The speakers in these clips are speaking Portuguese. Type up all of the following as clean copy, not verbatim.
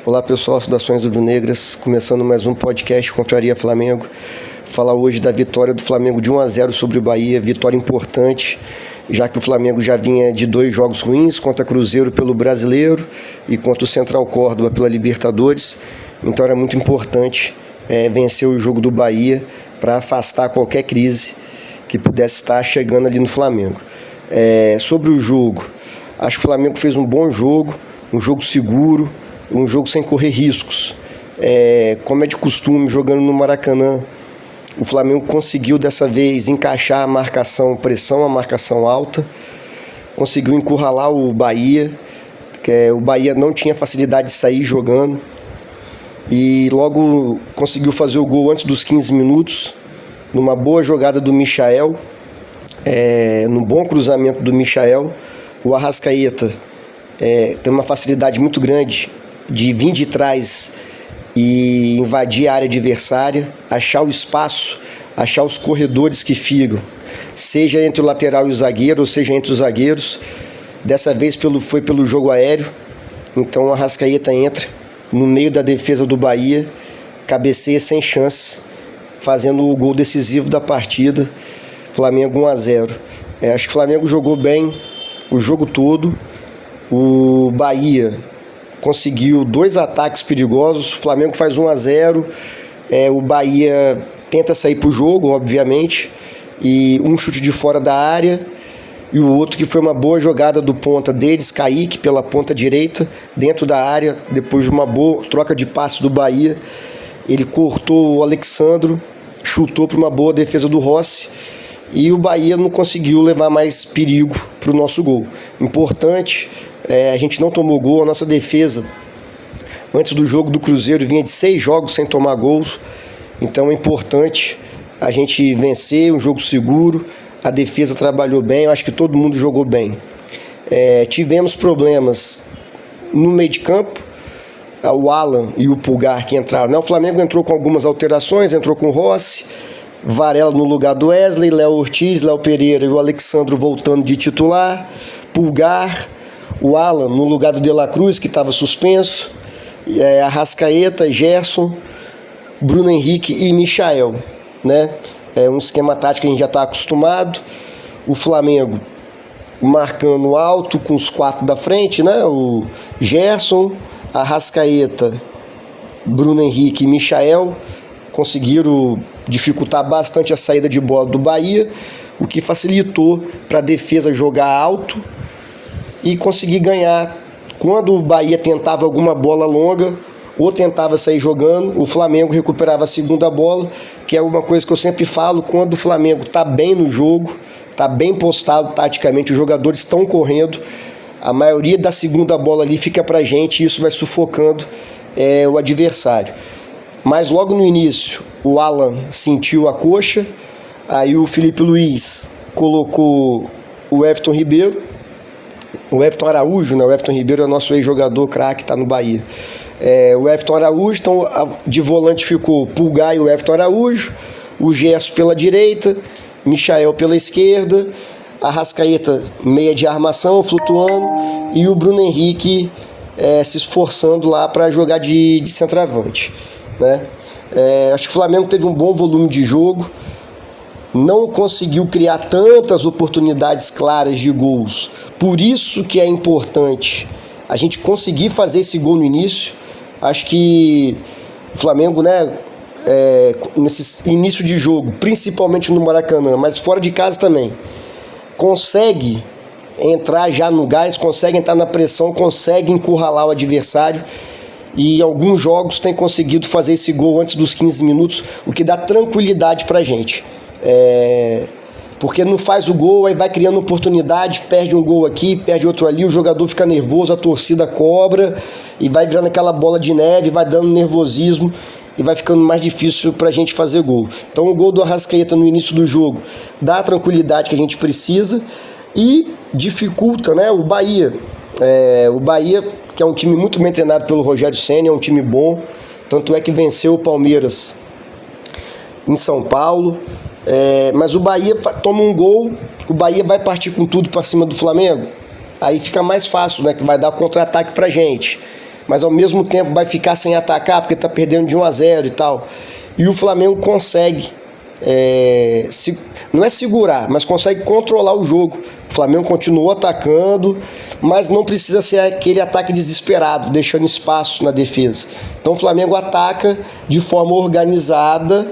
Olá pessoal, saudações rubro-negras, começando mais um podcast Confraria Flamengo. Falar hoje da vitória do Flamengo de 1-0 sobre o Bahia, vitória importante, já que o Flamengo já vinha de 2 jogos ruins, contra Cruzeiro pelo Brasileiro e contra o Central Córdoba pela Libertadores. Então era muito importante vencer o jogo do Bahia para afastar qualquer crise que pudesse estar chegando ali no Flamengo. Sobre o jogo, acho que o Flamengo fez um bom jogo, um jogo seguro, um jogo sem correr riscos. Como é de costume, jogando no Maracanã, o Flamengo conseguiu dessa vez encaixar a marcação pressão, a marcação alta, conseguiu encurralar o Bahia, o Bahia não tinha facilidade de sair jogando, e logo conseguiu fazer o gol antes dos 15 minutos, numa boa jogada do Michael, num bom cruzamento do Michael. O Arrascaeta tem uma facilidade muito grande de vir de trás e invadir a área adversária, achar o espaço, achar os corredores que ficam, seja entre o lateral e o zagueiro, ou seja entre os zagueiros. Dessa vez foi pelo jogo aéreo, então o Arrascaeta entra no meio da defesa do Bahia, cabeceia sem chance, fazendo o gol decisivo da partida. Flamengo 1-0. Acho que o Flamengo jogou bem o jogo todo. O Bahia conseguiu 2 ataques perigosos, o Flamengo faz 1-0, o Bahia tenta sair para o jogo, obviamente, e um chute de fora da área, e o outro que foi uma boa jogada do ponta deles, Kaique, pela ponta direita, dentro da área, depois de uma boa troca de passe do Bahia, ele cortou o Alexandro, chutou para uma boa defesa do Rossi, e o Bahia não conseguiu levar mais perigo para o nosso gol. Importante, a gente não tomou gol, a nossa defesa, antes do jogo do Cruzeiro, vinha de 6 jogos sem tomar gols, então é importante a gente vencer, um jogo seguro, a defesa trabalhou bem, eu acho que todo mundo jogou bem. Tivemos problemas no meio de campo, o Alan e o Pulgar que entraram, né? O Flamengo entrou com algumas alterações, entrou com o Rossi, Varela no lugar do Wesley, Léo Ortiz, Léo Pereira e o Alexandro voltando de titular, Pulgar, o Alan no lugar do De La Cruz, que estava suspenso, Arrascaeta, Gerson, Bruno Henrique e Michael, né? Um esquema tático que a gente já está acostumado. O Flamengo marcando alto com os 4 da frente, né? O Gerson, Arrascaeta, Bruno Henrique e Michael conseguiram dificultar bastante a saída de bola do Bahia, o que facilitou para a defesa jogar alto e conseguir ganhar. Quando o Bahia tentava alguma bola longa ou tentava sair jogando, o Flamengo recuperava a segunda bola, que é uma coisa que eu sempre falo: quando o Flamengo está bem no jogo, está bem postado taticamente, os jogadores estão correndo, a maioria da segunda bola ali fica para a gente, e isso vai sufocando o adversário. Mas logo no início, o Alan sentiu a coxa, aí o Felipe Luiz colocou o Everton Ribeiro, o Everton Araújo, né? O Everton Ribeiro é nosso ex-jogador craque, está no Bahia. O Everton Araújo, então de volante ficou Pulgar e o Everton Araújo, o Gerson pela direita, Michael pela esquerda, Arrascaeta meia de armação, flutuando, e o Bruno Henrique se esforçando lá para jogar de centroavante, né? Acho que o Flamengo teve um bom volume de jogo, não conseguiu criar tantas oportunidades claras de gols, por isso que é importante a gente conseguir fazer esse gol no início. Acho que o Flamengo, né, nesse início de jogo, principalmente no Maracanã, mas fora de casa também, consegue entrar já no gás, consegue entrar na pressão, consegue encurralar o adversário, e alguns jogos tem conseguido fazer esse gol antes dos 15 minutos, o que dá tranquilidade pra gente. Porque não faz o gol, aí vai criando oportunidade, perde um gol aqui, perde outro ali, o jogador fica nervoso, a torcida cobra, e vai virando aquela bola de neve, vai dando nervosismo, e vai ficando mais difícil pra gente fazer gol. Então o gol do Arrascaeta no início do jogo dá a tranquilidade que a gente precisa e dificulta, né, o Bahia. O Bahia, que é um time muito bem treinado pelo Rogério Ceni, é um time bom, tanto é que venceu o Palmeiras em São Paulo. Mas o Bahia toma um gol, o Bahia vai partir com tudo para cima do Flamengo, aí fica mais fácil, né, que vai dar contra-ataque pra gente. mas ao mesmo tempo vai ficar sem atacar porque está perdendo de 1-0 e tal. E o Flamengo consegue, não é segurar, mas consegue controlar o jogo. O Flamengo continuou atacando, mas não precisa ser aquele ataque desesperado, deixando espaço na defesa. Então o Flamengo ataca de forma organizada,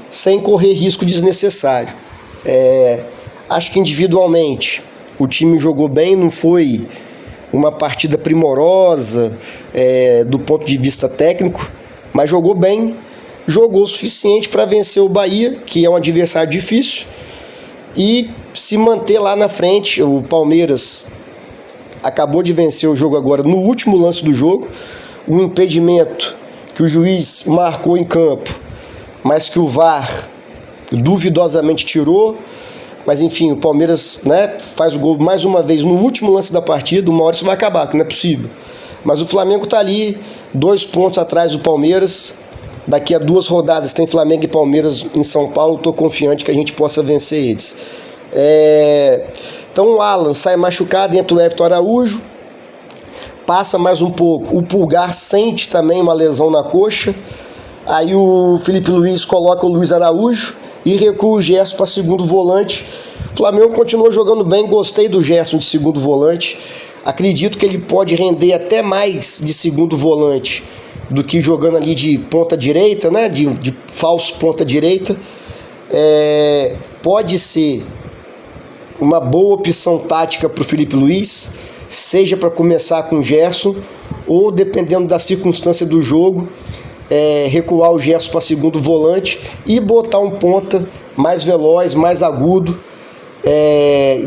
sem correr risco desnecessário. Acho que individualmente o time jogou bem, não foi uma partida primorosa do ponto de vista técnico, mas jogou bem, jogou o suficiente para vencer o Bahia, que é um adversário difícil, e se manter lá na frente. O Palmeiras acabou de vencer o jogo agora no último lance do jogo, um impedimento que o juiz marcou em campo, mas que o VAR duvidosamente tirou. Mas enfim, o Palmeiras, faz o gol mais uma vez no último lance da partida. Uma hora isso vai acabar, que não é possível. Mas o Flamengo está ali, 2 pontos atrás do Palmeiras. Daqui a 2 rodadas tem Flamengo e Palmeiras em São Paulo. Estou confiante que a gente possa vencer eles. Então o Alan sai machucado, entra o Everton Araújo. Passa mais um pouco. O Pulgar sente também uma lesão na coxa. Aí o Felipe Luiz coloca o Luiz Araújo e recua o Gerson para segundo volante. O Flamengo continuou jogando bem, gostei do Gerson de segundo volante. Acredito que ele pode render até mais de segundo volante do que jogando ali de ponta direita, de falso ponta direita. Pode ser uma boa opção tática para o Felipe Luiz, seja para começar com o Gerson, ou dependendo da circunstância do jogo, recuar o Gerson para segundo volante e botar um ponta mais veloz, mais agudo,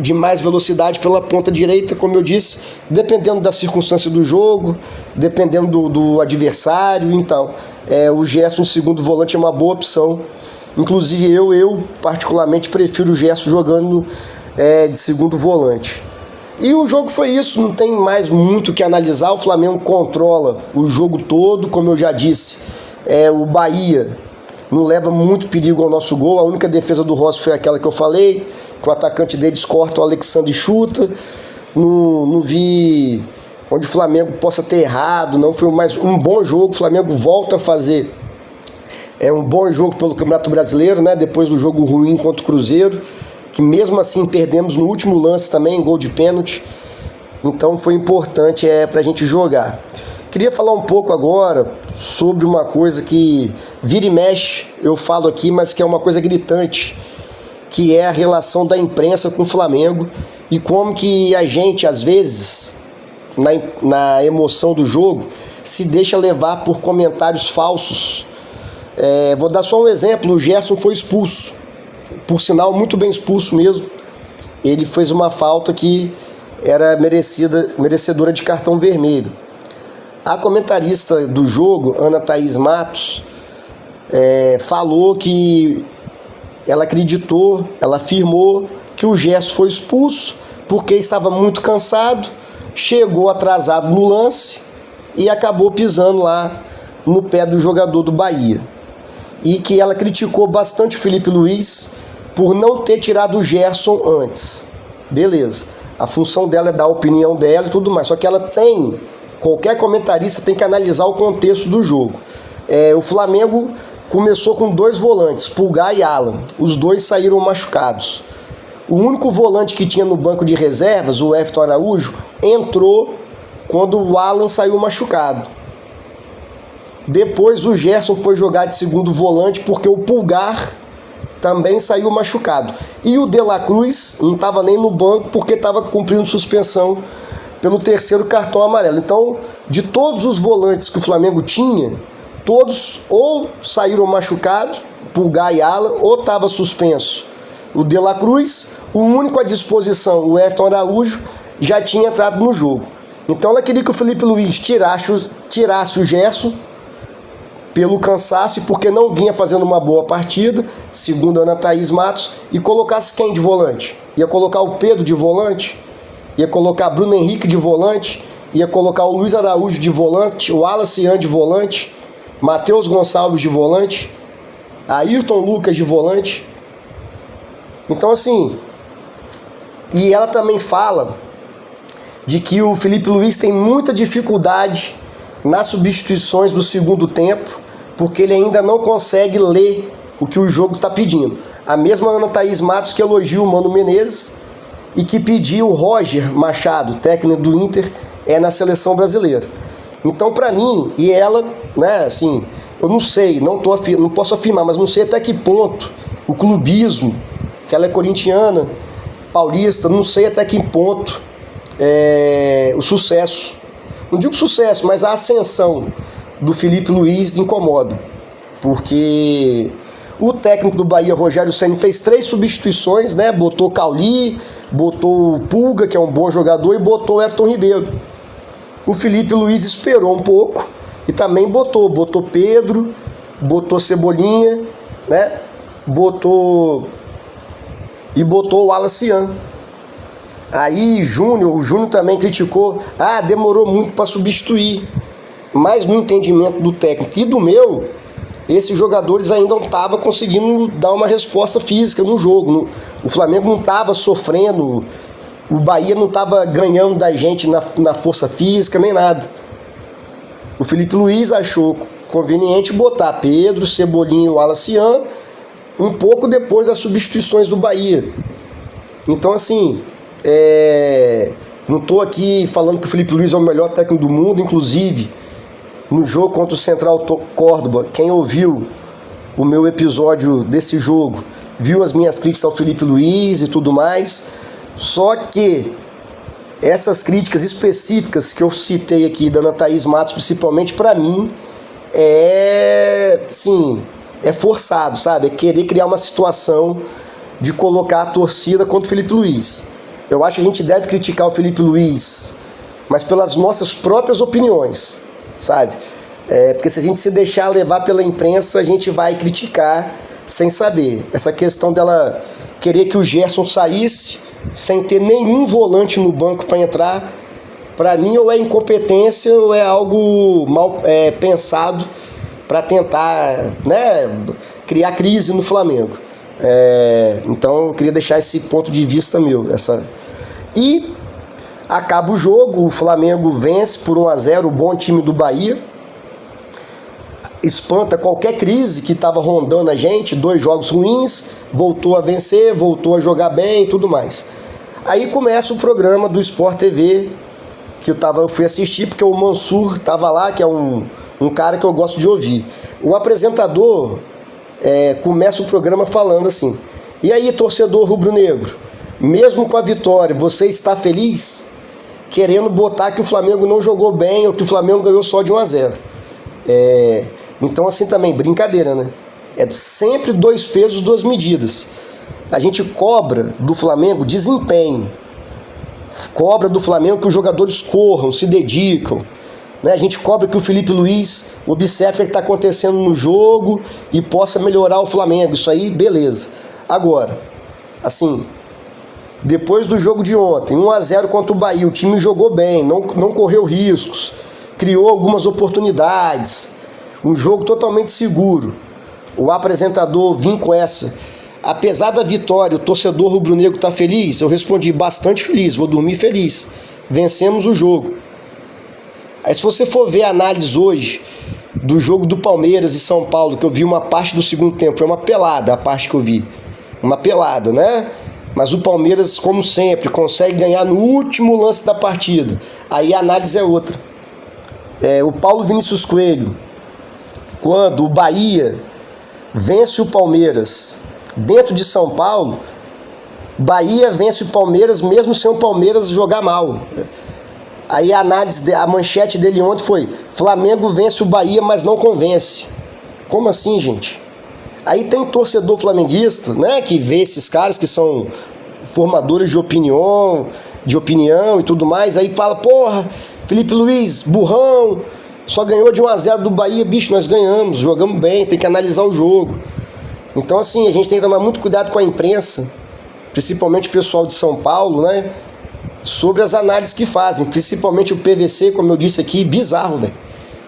de mais velocidade pela ponta direita, como eu disse, dependendo da circunstância do jogo, dependendo do adversário. Então, o Gerson segundo volante é uma boa opção. Inclusive eu particularmente prefiro o Gerson jogando de segundo volante. E o jogo foi isso, não tem mais muito o que analisar. O Flamengo controla o jogo todo, como eu já disse. O Bahia não leva muito perigo ao nosso gol. A única defesa do Rossi foi aquela que eu falei, que o atacante deles corta o Alexandre e chuta. Não vi onde o Flamengo possa ter errado, não. Foi mais um bom jogo. O Flamengo volta a fazer um bom jogo pelo Campeonato Brasileiro, depois do jogo ruim contra o Cruzeiro, que mesmo assim perdemos no último lance também, gol de pênalti. Então foi importante para a gente jogar. Queria falar um pouco agora sobre uma coisa que vira e mexe, eu falo aqui, mas que é uma coisa gritante, que é a relação da imprensa com o Flamengo e como que a gente, às vezes, na emoção do jogo, se deixa levar por comentários falsos. Vou dar só um exemplo: o Gerson foi expulso, por sinal muito bem expulso mesmo. Ele fez uma falta que era merecedora de cartão vermelho. A comentarista do jogo, Ana Thaís Matos, falou que ela acreditou, ela afirmou que o Gerson foi expulso porque estava muito cansado, chegou atrasado no lance e acabou pisando lá no pé do jogador do Bahia. E que ela criticou bastante o Felipe Luiz por não ter tirado o Gerson antes. Beleza, a função dela é dar a opinião dela e tudo mais, só que qualquer comentarista tem que analisar o contexto do jogo. O Flamengo começou com 2 volantes, Pulgar e Alan. Os 2 saíram machucados. O único volante que tinha no banco de reservas, o Everton Araújo, entrou quando o Alan saiu machucado. Depois o Gerson foi jogar de segundo volante porque o Pulgar também saiu machucado. E o De La Cruz não estava nem no banco porque estava cumprindo suspensão pelo 3º cartão amarelo. Então, de todos os volantes que o Flamengo tinha, todos ou saíram machucados, Pulgar e Alan, ou estava suspenso o De La Cruz. O único à disposição, o Everton Araújo, já tinha entrado no jogo. Então ela queria que o Felipe Luiz tirasse o Gerson pelo cansaço e porque não vinha fazendo uma boa partida, segundo a Ana Thaís Matos, e colocasse quem de volante? Ia colocar o Pedro de volante? Ia colocar Bruno Henrique de volante? Ia colocar o Luiz Araújo de volante? O Wallace de volante? Matheus Gonçalves de volante? Ayrton Lucas de volante? Então assim, e ela também fala de que o Felipe Luiz tem muita dificuldade nas substituições do segundo tempo, porque ele ainda não consegue ler o que o jogo está pedindo. A mesma Ana Thaís Matos que elogia o Mano Menezes e que pediu o Roger Machado, técnico do Inter, na seleção brasileira. Então, para mim, e ela, né, assim, eu não sei, não posso afirmar, mas não sei até que ponto o clubismo, que ela é corintiana, paulista, não sei até que ponto o sucesso, não digo sucesso, mas a ascensão do Felipe Luiz incomoda, porque o técnico do Bahia, Rogério Ceni, fez 3 substituições, né? Botou Cauli, botou o Pulga, que é um bom jogador, e botou o Everton Ribeiro. O Felipe Luiz esperou um pouco e também botou Pedro, botou Cebolinha, né? Botou o Alacian. Aí o Júnior também criticou, demorou muito para substituir. Mas no entendimento do técnico e do meu, esses jogadores ainda não estavam conseguindo dar uma resposta física no jogo. O Flamengo não estava sofrendo, o Bahia não estava ganhando da gente na força física, nem nada. O Felipe Luiz achou conveniente botar Pedro, Cebolinha e o Alacian um pouco depois das substituições do Bahia. Então, assim, não estou aqui falando que o Felipe Luiz é o melhor técnico do mundo, inclusive no jogo contra o Central Córdoba, quem ouviu o meu episódio desse jogo viu as minhas críticas ao Felipe Luiz e tudo mais. Só que essas críticas específicas que eu citei aqui da Ana Thaís Matos, principalmente, para mim, é forçado, sabe? É querer criar uma situação de colocar a torcida contra o Felipe Luiz. Eu acho que a gente deve criticar o Felipe Luiz, mas pelas nossas próprias opiniões, sabe? Porque se a gente se deixar levar pela imprensa, a gente vai criticar sem saber. Essa questão dela querer que o Gerson saísse sem ter nenhum volante no banco para entrar, para mim ou é incompetência ou é algo mal pensado para tentar, né, criar crise no Flamengo. Então eu queria deixar esse ponto de vista meu. E acaba o jogo, o Flamengo vence por 1-0, o bom time do Bahia, espanta qualquer crise que estava rondando a gente, 2 jogos ruins, voltou a vencer, voltou a jogar bem e tudo mais. Aí começa o programa do Sport TV, que eu fui assistir porque o Mansur estava lá, que é um cara que eu gosto de ouvir. O apresentador começa o programa falando assim: e aí, torcedor rubro-negro, mesmo com a vitória, você está feliz? Querendo botar que o Flamengo não jogou bem ou que o Flamengo ganhou só de 1-0. Então, assim também, brincadeira, né? É sempre 2 pesos, 2 medidas. A gente cobra do Flamengo desempenho, cobra do Flamengo que os jogadores corram, se dedicam, né? A gente cobra que o Felipe Luiz observe o que está acontecendo no jogo e possa melhorar o Flamengo. Isso aí, beleza. Agora, assim, depois do jogo de ontem, 1-0 contra o Bahia, o time jogou bem, não correu riscos, criou algumas oportunidades, um jogo totalmente seguro. O apresentador vim com essa: apesar da vitória, o torcedor rubro-negro está feliz? Eu respondi: bastante feliz, vou dormir feliz. Vencemos o jogo. Aí se você for ver a análise hoje do jogo do Palmeiras e São Paulo, que eu vi uma parte do segundo tempo, foi uma pelada a parte que eu vi. Uma pelada, né? Mas o Palmeiras, como sempre, consegue ganhar no último lance da partida. Aí a análise é outra. O Paulo Vinícius Coelho, quando o Bahia vence o Palmeiras dentro de São Paulo, Bahia vence o Palmeiras mesmo sem o Palmeiras jogar mal. Aí a análise, a manchete dele ontem foi: Flamengo vence o Bahia, mas não convence. Como assim, gente? Aí tem torcedor flamenguista, né, que vê esses caras que são formadores de opinião e tudo mais, aí fala: porra, Felipe Luiz, burrão, só ganhou de 1-0 do Bahia. Bicho, nós ganhamos, jogamos bem, tem que analisar o jogo. Então, assim, a gente tem que tomar muito cuidado com a imprensa, principalmente o pessoal de São Paulo, né, sobre as análises que fazem, principalmente o PVC, como eu disse aqui, bizarro, velho.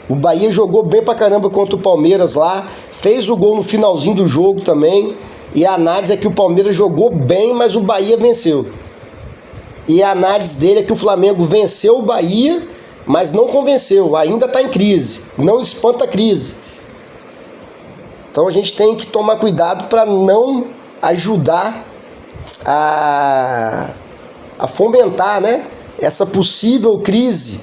O Bahia jogou bem pra caramba contra o Palmeiras lá, fez o gol no finalzinho do jogo também, e a análise é que o Palmeiras jogou bem, mas o Bahia venceu. E a análise dele é que o Flamengo venceu o Bahia, mas não convenceu, ainda está em crise, não espanta a crise. Então a gente tem que tomar cuidado para não ajudar a fomentar, né, essa possível crise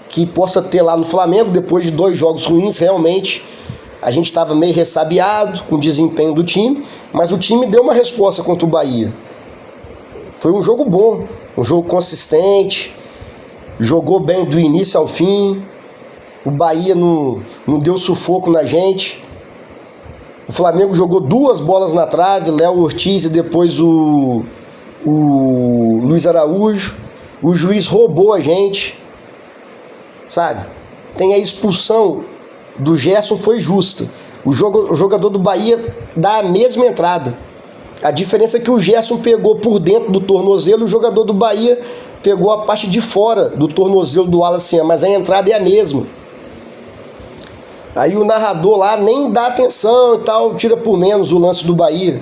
que possa ter lá no Flamengo. Depois de 2 jogos ruins, realmente a gente estava meio ressabiado com o desempenho do time, mas o time deu uma resposta contra o Bahia. Foi um jogo bom, um jogo consistente, jogou bem do início ao fim. O Bahia não deu sufoco na gente. O Flamengo jogou 2 bolas na trave, Léo Ortiz e depois o Luiz Araújo. O juiz roubou a gente, sabe? Tem a expulsão do Gerson, foi justa. O jogador do Bahia dá a mesma entrada. A diferença é que o Gerson pegou por dentro do tornozelo e o jogador do Bahia pegou a parte de fora do tornozelo do Wallace, mas a entrada é a mesma. Aí o narrador lá nem dá atenção e tal, tira por menos o lance do Bahia.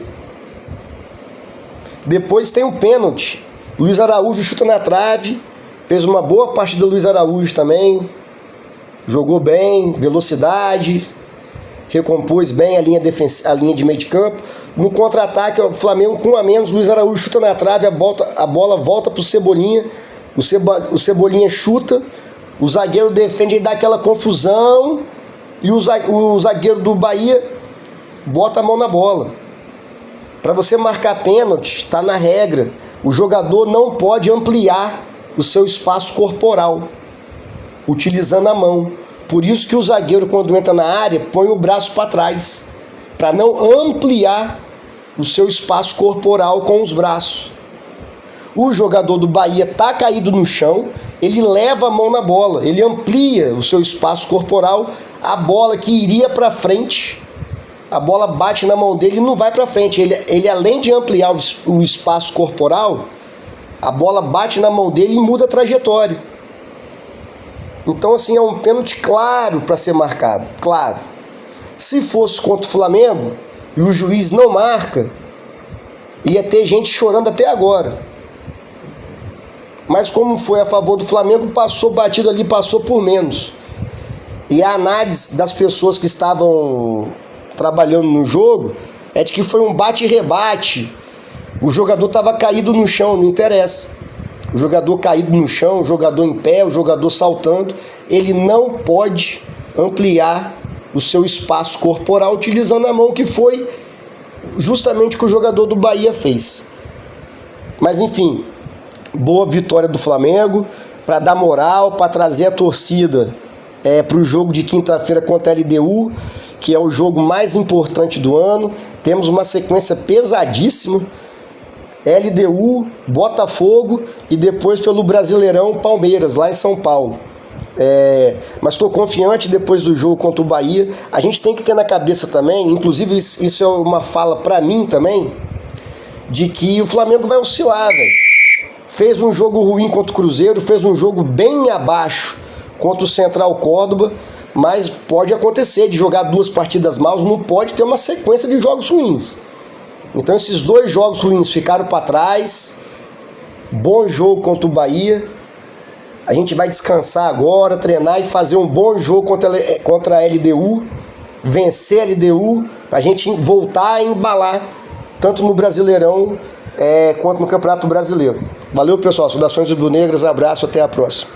Depois tem um pênalti. Luiz Araújo chuta na trave, fez uma boa partida do Luiz Araújo também. Jogou bem, velocidade, recompôs bem a linha de meio de campo. No contra-ataque, o Flamengo com 1 a menos, Luiz Araújo chuta na trave, a bola volta pro Cebolinha. O Cebolinha chuta, o zagueiro defende e dá aquela confusão. E o zagueiro do Bahia bota a mão na bola. Para você marcar pênalti, está na regra. O jogador não pode ampliar o seu espaço corporal, utilizando a mão. Por isso que o zagueiro, quando entra na área, põe o braço para trás, para não ampliar o seu espaço corporal com os braços. O jogador do Bahia está caído no chão, ele leva a mão na bola, ele amplia o seu espaço corporal. A bola que iria para frente, a bola bate na mão dele e não vai para frente. Ele além de ampliar o espaço corporal, a bola bate na mão dele e muda a trajetória. Então, assim, é um pênalti claro para ser marcado, claro. Se fosse contra o Flamengo e o juiz não marca, ia ter gente chorando até agora. Mas como foi a favor do Flamengo, passou batido ali, passou por menos. E a análise das pessoas que estavam trabalhando no jogo é de que foi um bate e rebate. O jogador estava caído no chão, não interessa. O jogador caído no chão, o jogador em pé, o jogador saltando, ele não pode ampliar o seu espaço corporal utilizando a mão, que foi justamente o que o jogador do Bahia fez. Mas enfim, boa vitória do Flamengo, para dar moral, para trazer a torcida para o jogo de quinta-feira contra a LDU, que é o jogo mais importante do ano. Temos uma sequência pesadíssima, LDU, Botafogo e depois pelo Brasileirão Palmeiras, lá em São Paulo. Mas estou confiante depois do jogo contra o Bahia. A gente tem que ter na cabeça também, inclusive isso é uma fala para mim também, de que o Flamengo vai oscilar, velho. Fez um jogo ruim contra o Cruzeiro, fez um jogo bem abaixo contra o Central Córdoba, mas pode acontecer de jogar 2 partidas mal, não pode ter uma sequência de jogos ruins. Então esses 2 jogos ruins ficaram para trás. Bom jogo contra o Bahia. A gente vai descansar agora, treinar e fazer um bom jogo contra a LDU, vencer a LDU, para a gente voltar a embalar, tanto no Brasileirão quanto no Campeonato Brasileiro. Valeu, pessoal. Saudações rubro-negras, abraço, até a próxima.